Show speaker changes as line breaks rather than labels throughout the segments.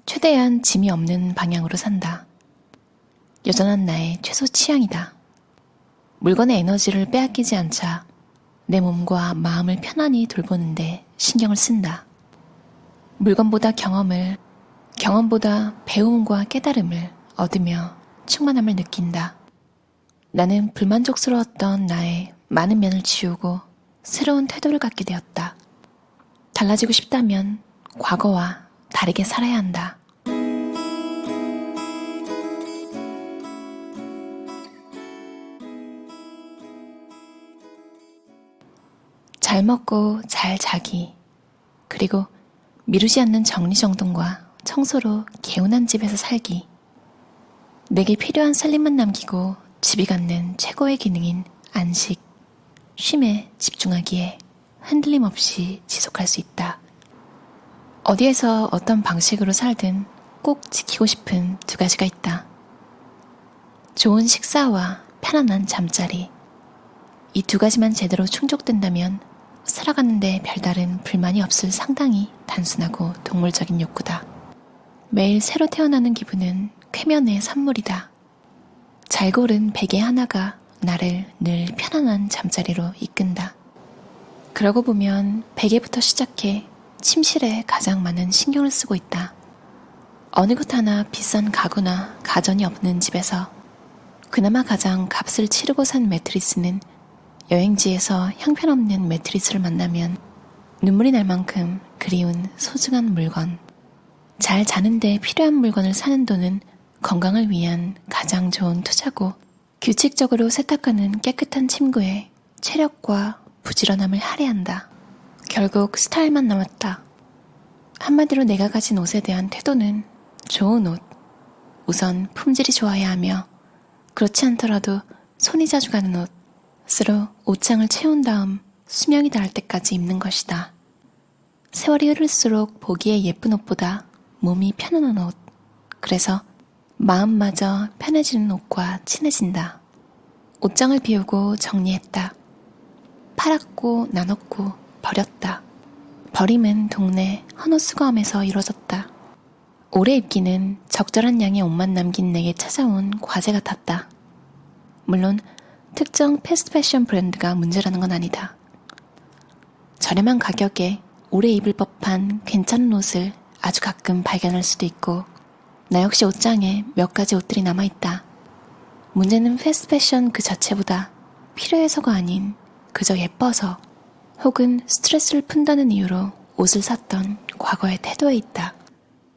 최대한 짐이 없는 방향으로 산다. 여전한 나의 최소 취향이다. 물건의 에너지를 빼앗기지 않자 내 몸과 마음을 편안히 돌보는데 신경을 쓴다. 물건보다 경험을, 경험보다 배움과 깨달음을 얻으며 충만함을 느낀다. 나는 불만족스러웠던 나의 많은 면을 지우고 새로운 태도를 갖게 되었다. 달라지고 싶다면 과거와 다르게 살아야 한다. 잘 먹고 잘 자기, 그리고 미루지 않는 정리정돈과 청소로 개운한 집에서 살기. 내게 필요한 살림만 남기고 집이 갖는 최고의 기능인 안식, 쉼에 집중하기에 흔들림 없이 지속할 수 있다. 어디에서 어떤 방식으로 살든 꼭 지키고 싶은 두 가지가 있다. 좋은 식사와 편안한 잠자리. 이 두 가지만 제대로 충족된다면 살아가는데 별다른 불만이 없을 상당히 단순하고 동물적인 욕구다. 매일 새로 태어나는 기분은 쾌면의 선물이다. 잘 고른 베개 하나가 나를 늘 편안한 잠자리로 이끈다. 그러고 보면 베개부터 시작해 침실에 가장 많은 신경을 쓰고 있다. 어느 것 하나 비싼 가구나 가전이 없는 집에서 그나마 가장 값을 치르고 산 매트리스는 여행지에서 형편없는 매트리스를 만나면 눈물이 날 만큼 그리운 소중한 물건. 잘 자는데 필요한 물건을 사는 돈은 건강을 위한 가장 좋은 투자고, 규칙적으로 세탁하는 깨끗한 침구에 체력과 부지런함을 할애한다. 결국 스타일만 남았다. 한마디로 내가 가진 옷에 대한 태도는 좋은 옷. 우선 품질이 좋아야 하며, 그렇지 않더라도 손이 자주 가는 옷. 스스로 옷장을 채운 다음 수명이 닿을 때까지 입는 것이다. 세월이 흐를수록 보기에 예쁜 옷보다 몸이 편안한 옷. 그래서 마음마저 편해지는 옷과 친해진다. 옷장을 비우고 정리했다. 팔았고 나눴고 버렸다. 버림은 동네 헌옷수거함에서 이루어졌다. 오래 입기는 적절한 양의 옷만 남긴 내게 찾아온 과제 같았다. 물론 특정 패스트패션 브랜드가 문제라는 건 아니다. 저렴한 가격에 오래 입을 법한 괜찮은 옷을 아주 가끔 발견할 수도 있고, 나 역시 옷장에 몇 가지 옷들이 남아있다. 문제는 패스트패션 그 자체보다 필요해서가 아닌 그저 예뻐서 혹은 스트레스를 푼다는 이유로 옷을 샀던 과거의 태도에 있다.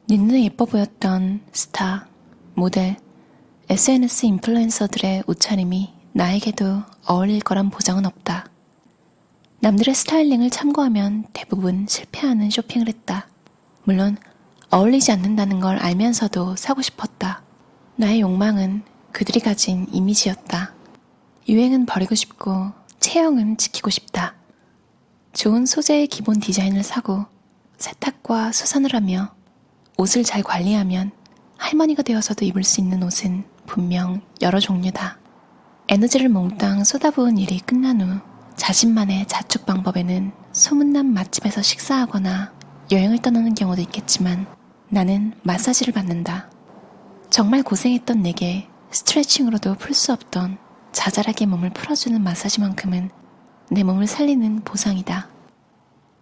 네 눈에 예뻐 보였던 스타, 모델, SNS 인플루엔서들의 옷차림이 나에게도 어울릴 거란 보장은 없다. 남들의 스타일링을 참고하면 대부분 실패하는 쇼핑을 했다. 물론 어울리지 않는다는 걸 알면서도 사고 싶었다. 나의 욕망은 그들이 가진 이미지였다. 유행은 버리고 싶고 체형은 지키고 싶다. 좋은 소재의 기본 디자인을 사고 세탁과 수선을 하며 옷을 잘 관리하면 할머니가 되어서도 입을 수 있는 옷은 분명 여러 종류다. 에너지를 몽땅 쏟아부은 일이 끝난 후 자신만의 자축 방법에는 소문난 맛집에서 식사하거나 여행을 떠나는 경우도 있겠지만, 나는 마사지를 받는다. 정말 고생했던 내게 스트레칭으로도 풀 수 없던 자잘하게 몸을 풀어주는 마사지만큼은 내 몸을 살리는 보상이다.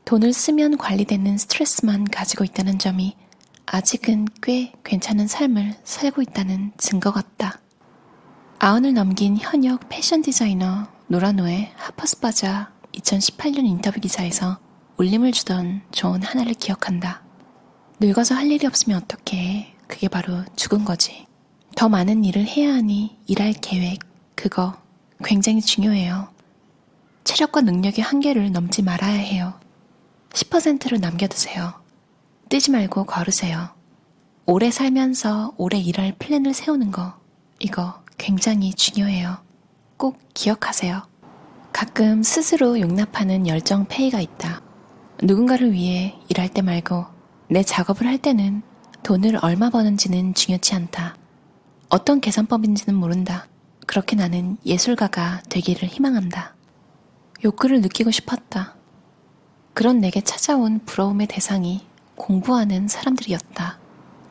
돈을 쓰면 관리되는 스트레스만 가지고 있다는 점이 아직은 꽤 괜찮은 삶을 살고 있다는 증거 같다. 90을 넘긴 현역 패션 디자이너 노라노의 하퍼스바자 2018년 인터뷰 기사에서 울림을 주던 조언 하나를 기억한다. 늙어서 할 일이 없으면 어떡해. 그게 바로 죽은 거지. 더 많은 일을 해야 하니 일할 계획, 그거 굉장히 중요해요. 체력과 능력의 한계를 넘지 말아야 해요. 10%를 남겨두세요. 뛰지 말고 걸으세요. 오래 살면서 오래 일할 플랜을 세우는 거, 이거 굉장히 중요해요. 꼭 기억하세요. 가끔 스스로 용납하는 열정 폐의가 있다. 누군가를 위해 일할 때 말고 내 작업을 할 때는 돈을 얼마 버는지는 중요치 않다. 어떤 계산법인지는 모른다. 그렇게 나는 예술가가 되기를 희망한다. 욕구를 느끼고 싶었다. 그런 내게 찾아온 부러움의 대상이 공부하는 사람들이었다.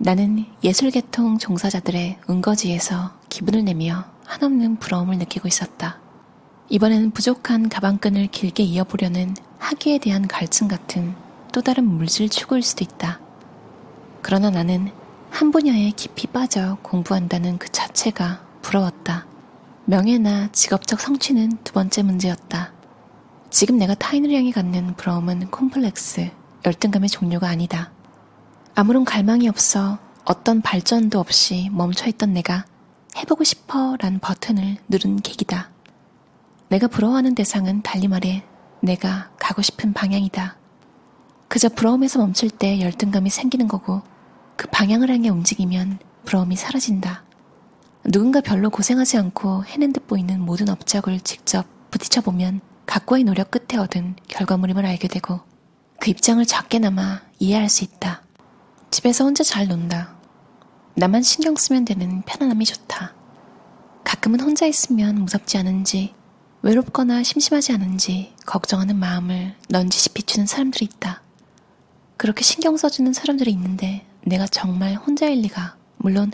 나는 예술계통 종사자들의 은거지에서 기분을 내며 한없는 부러움을 느끼고 있었다. 이번에는 부족한 가방끈을 길게 이어보려는 학위에 대한 갈증 같은 또 다른 물질 추구일 수도 있다. 그러나 나는 한 분야에 깊이 빠져 공부한다는 그 자체가 부러웠다. 명예나 직업적 성취는 두 번째 문제였다. 지금 내가 타인을 향해 갖는 부러움은 콤플렉스, 열등감의 종류가 아니다. 아무런 갈망이 없어 어떤 발전도 없이 멈춰있던 내가 해보고 싶어 란 버튼을 누른 계기다. 내가 부러워하는 대상은 달리 말해 내가 가고 싶은 방향이다. 그저 부러움에서 멈출 때 열등감이 생기는 거고 그 방향을 향해 움직이면 부러움이 사라진다. 누군가 별로 고생하지 않고 해낸 듯 보이는 모든 업적을 직접 부딪혀보면 각고의 노력 끝에 얻은 결과물임을 알게 되고 그 입장을 작게나마 이해할 수 있다. 집에서 혼자 잘 논다. 나만 신경 쓰면 되는 편안함이 좋다. 가끔은 혼자 있으면 무섭지 않은지 외롭거나 심심하지 않은지 걱정하는 마음을 넌지시 비추는 사람들이 있다. 그렇게 신경 써주는 사람들이 있는데 내가 정말 혼자일 리가. 물론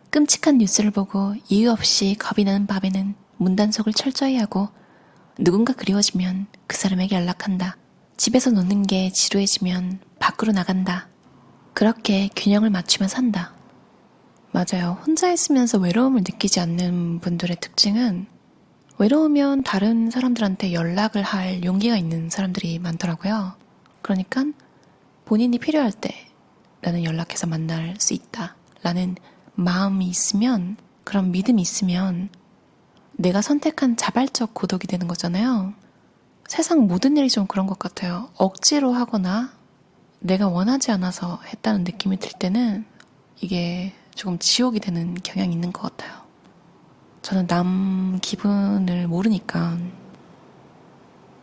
끔찍한 뉴스를 보고 이유 없이 겁이 나는 밤에는 문단속을 철저히 하고 누군가 그리워지면 그 사람에게 연락한다. 집에서 노는 게 지루해지면 밖으로 나간다. 그렇게 균형을 맞추며 산다. 맞아요. 혼자 있으면서 외로움을 느끼지 않는 분들의 특징은 외로우면 다른 사람들한테 연락을 할 용기가 있는 사람들이 많더라고요. 그러니까 본인이 필요할 때 나는 연락해서 만날 수 있다 라는 마음이 있으면, 그런 믿음이 있으면 내가 선택한 자발적 고독이 되는 거잖아요. 세상 모든 일이 좀 그런 것 같아요. 억지로 하거나 내가 원하지 않아서 했다는 느낌이 들 때는 이게 조금 지옥이 되는 경향이 있는 것 같아요. 저는 남 기분을 모르니까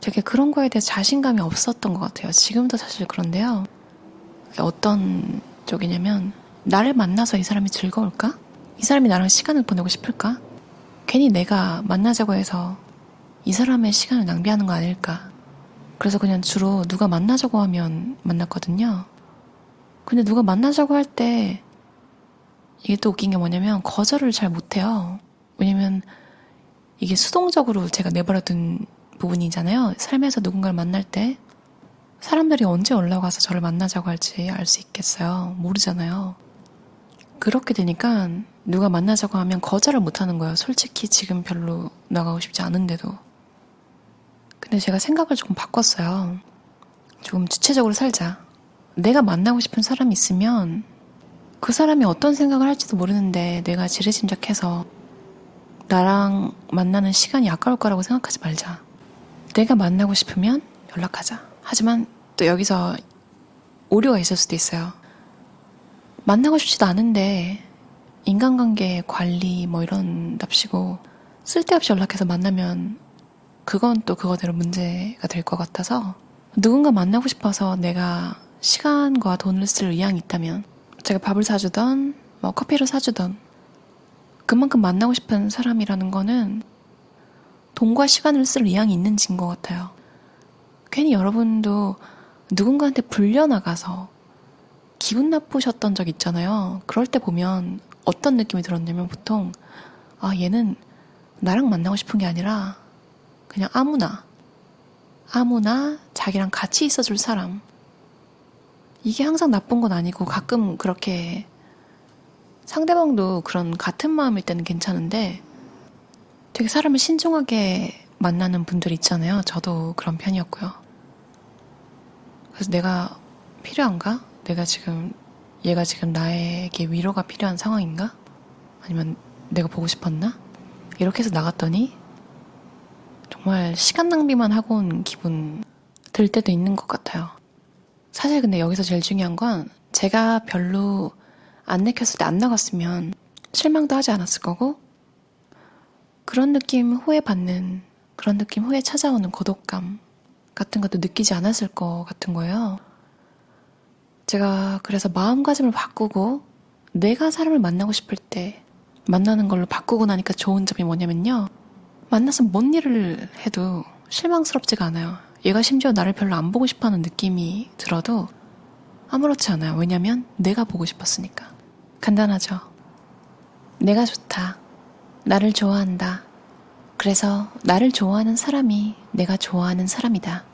되게 그런 거에 대해 자신감이 없었던 것 같아요. 지금도 사실 그런데요. 어떤 쪽이냐면 나를 만나서 이 사람이 즐거울까? 이 사람이 나랑 시간을 보내고 싶을까? 괜히 내가 만나자고 해서 이 사람의 시간을 낭비하는 거 아닐까? 그래서 그냥 주로 누가 만나자고 하면 만났거든요. 근데 누가 만나자고 할 때 이게 또 웃긴 게 뭐냐면 거절을 잘 못해요. 왜냐면 이게 수동적으로 제가 내버려둔 부분이잖아요. 삶에서 누군가를 만날 때 사람들이 언제 연락 와서 저를 만나자고 할지 알 수 있겠어요. 모르잖아요. 그렇게 되니까 누가 만나자고 하면 거절을 못하는 거예요. 솔직히 지금 별로 나가고 싶지 않은데도. 근데 제가 생각을 조금 바꿨어요. 조금 주체적으로 살자. 내가 만나고 싶은 사람이 있으면 그 사람이 어떤 생각을 할지도 모르는데 내가 지레짐작해서 나랑 만나는 시간이 아까울 거라고 생각하지 말자. 내가 만나고 싶으면 연락하자. 하지만 또 여기서 오류가 있을 수도 있어요. 만나고 싶지도 않은데 인간관계 관리 뭐 이런 답시고 쓸데없이 연락해서 만나면 그건 또 그거대로 문제가 될 것 같아서, 누군가 만나고 싶어서 내가 시간과 돈을 쓸 의향이 있다면 제가 밥을 사주던 뭐 커피를 사주던 그만큼 만나고 싶은 사람이라는 거는 돈과 시간을 쓸 의향이 있는 증인 것 같아요. 괜히 여러분도 누군가한테 불려나가서 기분 나쁘셨던 적 있잖아요. 그럴 때 보면 어떤 느낌이 들었냐면 보통 얘는 나랑 만나고 싶은 게 아니라 그냥 아무나 자기랑 같이 있어줄 사람. 이게 항상 나쁜 건 아니고 가끔 그렇게 상대방도 그런 같은 마음일 때는 괜찮은데 되게 사람을 신중하게 만나는 분들이 있잖아요. 저도 그런 편이었고요. 그래서 내가 필요한가? 얘가 지금 나에게 위로가 필요한 상황인가? 아니면 내가 보고 싶었나? 이렇게 해서 나갔더니 정말 시간 낭비만 하고 온 기분 들 때도 있는 것 같아요. 사실 근데 여기서 제일 중요한 건 제가 별로 안 내켰을 때 안 나갔으면 실망도 하지 않았을 거고, 그런 느낌 후에 받는, 그런 느낌 후에 찾아오는 고독감 같은 것도 느끼지 않았을 것 같은 거예요. 제가 그래서 마음가짐을 바꾸고 내가 사람을 만나고 싶을 때 만나는 걸로 바꾸고 나니까 좋은 점이 뭐냐면요, 만나서 뭔 일을 해도 실망스럽지가 않아요. 얘가 심지어 나를 별로 안 보고 싶어하는 느낌이 들어도 아무렇지 않아요. 왜냐면 내가 보고 싶었으니까. 간단하죠. 내가 좋다. 나를 좋아한다. 그래서 나를 좋아하는 사람이 내가 좋아하는 사람이다.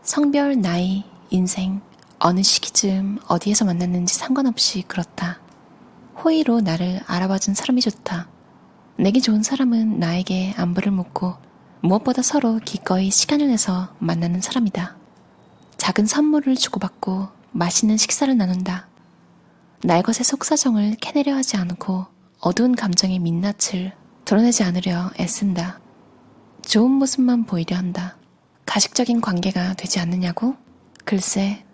성별, 나이, 인생, 어느 시기쯤 어디에서 만났는지 상관없이 그렇다. 호의로 나를 알아봐준 사람이 좋다. 내게 좋은 사람은 나에게 안부를 묻고 무엇보다 서로 기꺼이 시간을 내서 만나는 사람이다. 작은 선물을 주고받고 맛있는 식사를 나눈다. 날 것의 속사정을 캐내려 하지 않고 어두운 감정의 민낯을 드러내지 않으려 애쓴다. 좋은 모습만 보이려 한다. 가식적인 관계가 되지 않느냐고? 글쎄,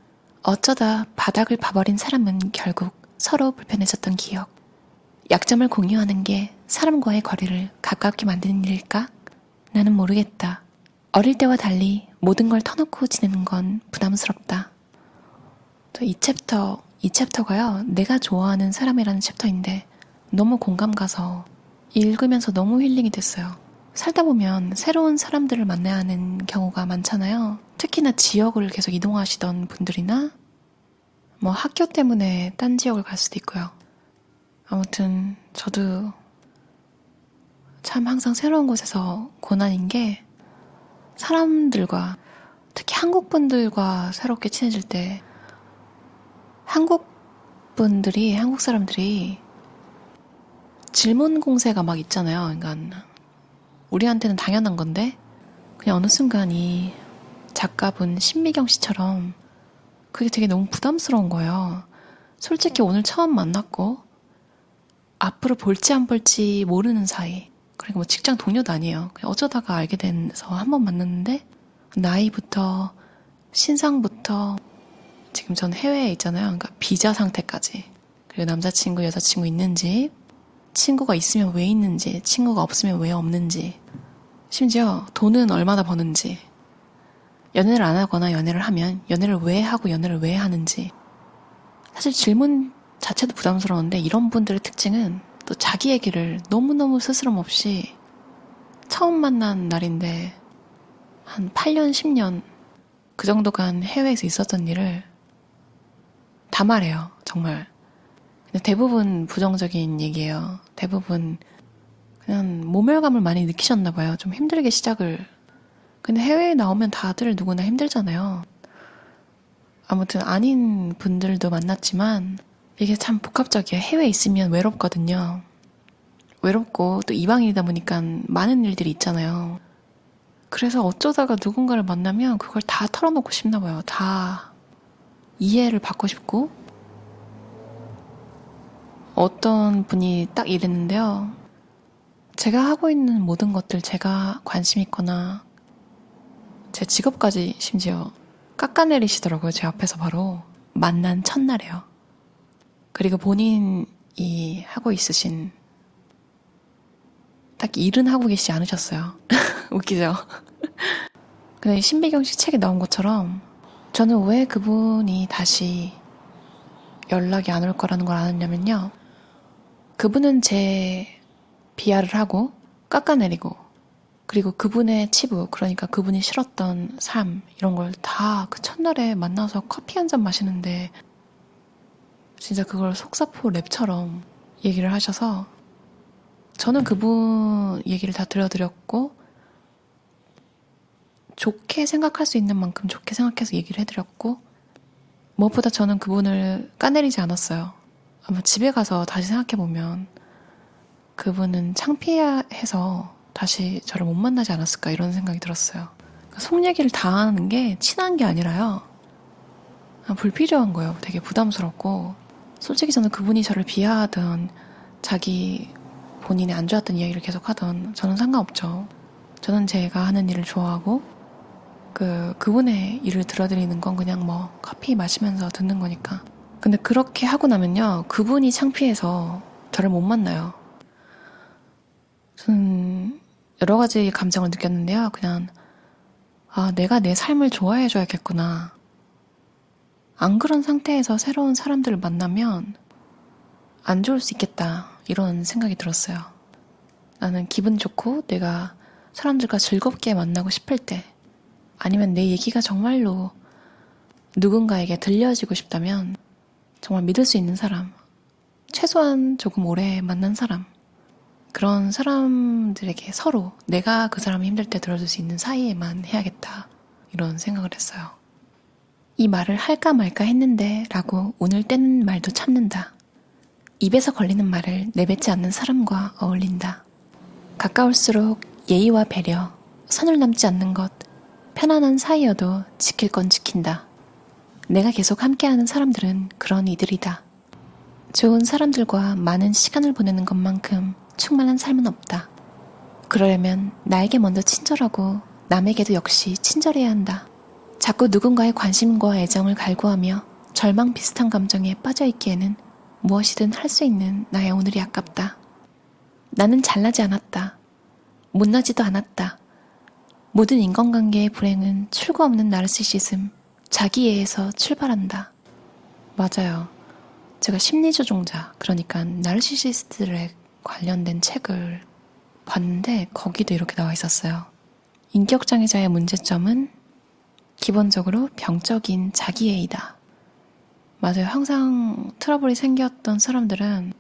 어쩌다 바닥을 봐버린 사람은 결국 서로 불편해졌던 기억. 약점을 공유하는 게 사람과의 거리를 가깝게 만드는 일일까? 나는 모르겠다. 어릴 때와 달리 모든 걸 터놓고 지내는 건 부담스럽다. 이 챕터가요, 내가 좋아하는 사람이라는 챕터인데 너무 공감 가서 읽으면서 너무 힐링이 됐어요. 살다 보면 새로운 사람들을 만나야 하는 경우가 많잖아요. 특히나 지역을 계속 이동하시던 분들이나 뭐 학교 때문에 딴 지역을 갈 수도 있고요. 아무튼 저도 참 항상 새로운 곳에서 고난인 게 사람들과 특히 한국 분들과 새롭게 친해질 때 한국 사람들이 질문 공세가 막 있잖아요. 그러니까 우리한테는 당연한 건데 그냥 어느 순간 이 작가분 신미경 씨처럼 그게 되게 너무 부담스러운 거예요. 솔직히 오늘 처음 만났고 앞으로 볼지 안 볼지 모르는 사이, 그러니까 뭐 직장 동료도 아니에요. 그냥 어쩌다가 알게 돼서 한 번 만났는데 나이부터 신상부터 지금 전 해외에 있잖아요. 그러니까 비자 상태까지, 그리고 남자친구 여자친구 있는지, 친구가 있으면 왜 있는지, 친구가 없으면 왜 없는지, 심지어 돈은 얼마나 버는지, 연애를 안 하거나 연애를 하면 연애를 왜 하고 연애를 왜 하는지. 사실 질문 자체도 부담스러운데 이런 분들의 특징은 또 자기 얘기를 너무너무 스스럼 없이 처음 만난 날인데 한 8년, 10년 그 정도간 해외에서 있었던 일을 다 말해요. 정말. 근데 대부분 부정적인 얘기예요. 대부분 그냥 모멸감을 많이 느끼셨나 봐요. 좀 힘들게 시작을. 근데 해외에 나오면 다들 누구나 힘들잖아요. 아무튼 아닌 분들도 만났지만 이게 참 복합적이에요. 해외에 있으면 외롭거든요. 외롭고 또 이방인이다 보니까 많은 일들이 있잖아요. 그래서 어쩌다가 누군가를 만나면 그걸 다 털어놓고 싶나 봐요. 다 이해를 받고 싶고. 어떤 분이 딱 이랬는데요. 제가 하고 있는 모든 것들, 제가 관심 있거나 제 직업까지 심지어 깎아내리시더라고요. 제 앞에서 바로 만난 첫날에요. 그리고 본인이 하고 있으신 딱 일은 하고 계시지 않으셨어요. 웃기죠? 근데 신비경 씨 책에 나온 것처럼 저는 왜 그분이 다시 연락이 안 올 거라는 걸 아느냐면요. 그분은 제 비하를 하고 깎아내리고, 그리고 그분의 치부, 그러니까 그분이 싫었던 삶, 이런 걸 다 그 첫날에 만나서 커피 한 잔 마시는데 진짜 그걸 속사포 랩처럼 얘기를 하셔서 저는 그분 얘기를 다 들려드렸고 좋게 생각할 수 있는 만큼 좋게 생각해서 얘기를 해드렸고, 무엇보다 저는 그분을 까내리지 않았어요. 아마 집에 가서 다시 생각해보면 그분은 창피해서 다시 저를 못 만나지 않았을까 이런 생각이 들었어요. 그러니까 속 얘기를 다 하는 게 친한 게 아니라요. 불필요한 거예요. 되게 부담스럽고. 솔직히 저는 그분이 저를 비하하든 자기 본인의 안 좋았던 이야기를 계속하든 저는 상관없죠. 저는 제가 하는 일을 좋아하고 그분의 일을 들어드리는 건 그냥 뭐 커피 마시면서 듣는 거니까. 근데 그렇게 하고 나면요, 그분이 창피해서 저를 못 만나요. 저는 여러 가지 감정을 느꼈는데요. 그냥 내가 내 삶을 좋아해줘야겠구나. 안 그런 상태에서 새로운 사람들을 만나면 안 좋을 수 있겠다, 이런 생각이 들었어요. 나는 기분 좋고 내가 사람들과 즐겁게 만나고 싶을 때, 아니면 내 얘기가 정말로 누군가에게 들려지고 싶다면 정말 믿을 수 있는 사람, 최소한 조금 오래 만난 사람, 그런 사람들에게 서로 내가 그 사람이 힘들 때 들어줄 수 있는 사이에만 해야겠다, 이런 생각을 했어요. 이 말을 할까 말까 했는데 라고 오늘 떼는 말도 참는다. 입에서 걸리는 말을 내뱉지 않는 사람과 어울린다. 가까울수록 예의와 배려, 선을 넘지 않는 것, 편안한 사이여도 지킬 건 지킨다. 내가 계속 함께하는 사람들은 그런 이들이다. 좋은 사람들과 많은 시간을 보내는 것만큼 충만한 삶은 없다. 그러려면 나에게 먼저 친절하고 남에게도 역시 친절해야 한다. 자꾸 누군가의 관심과 애정을 갈구하며 절망 비슷한 감정에 빠져있기에는 무엇이든 할 수 있는 나의 오늘이 아깝다. 나는 잘나지 않았다. 못나지도 않았다. 모든 인간관계의 불행은 출구 없는 나르시시즘, 자기애에서 출발한다. 맞아요. 제가 심리조종자, 그러니까 나르시시스트들에 관련된 책을 봤는데 거기도 이렇게 나와 있었어요. 인격장애자의 문제점은 기본적으로 병적인 자기애이다. 맞아요. 항상 트러블이 생겼던 사람들은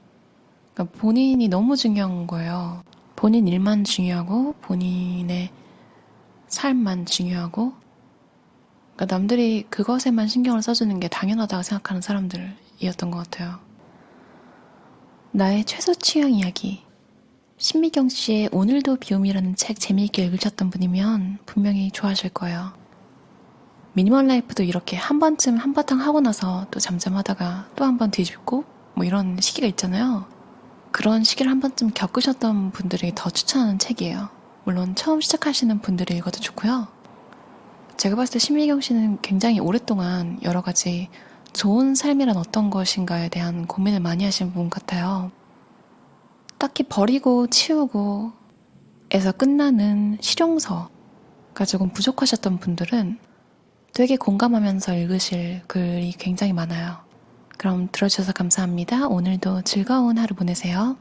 그러니까 본인이 너무 중요한 거예요. 본인 일만 중요하고 본인의 삶만 중요하고, 그러니까 남들이 그것에만 신경을 써주는 게 당연하다고 생각하는 사람들이었던 것 같아요. 나의 최소 취향 이야기. 신미경 씨의 오늘도 비움이라는 책 재미있게 읽으셨던 분이면 분명히 좋아하실 거예요. 미니멀 라이프도 이렇게 한 번쯤 한바탕 하고 나서 또 잠잠하다가 또 한 번 뒤집고 뭐 이런 시기가 있잖아요. 그런 시기를 한 번쯤 겪으셨던 분들이 더 추천하는 책이에요. 물론 처음 시작하시는 분들이 읽어도 좋고요. 제가 봤을 때 신미경 씨는 굉장히 오랫동안 여러 가지 좋은 삶이란 어떤 것인가에 대한 고민을 많이 하신 분 같아요. 딱히 버리고 치우고 에서 끝나는 실용서가 조금 부족하셨던 분들은 되게 공감하면서 읽으실 글이 굉장히 많아요. 그럼 들어주셔서 감사합니다. 오늘도 즐거운 하루 보내세요.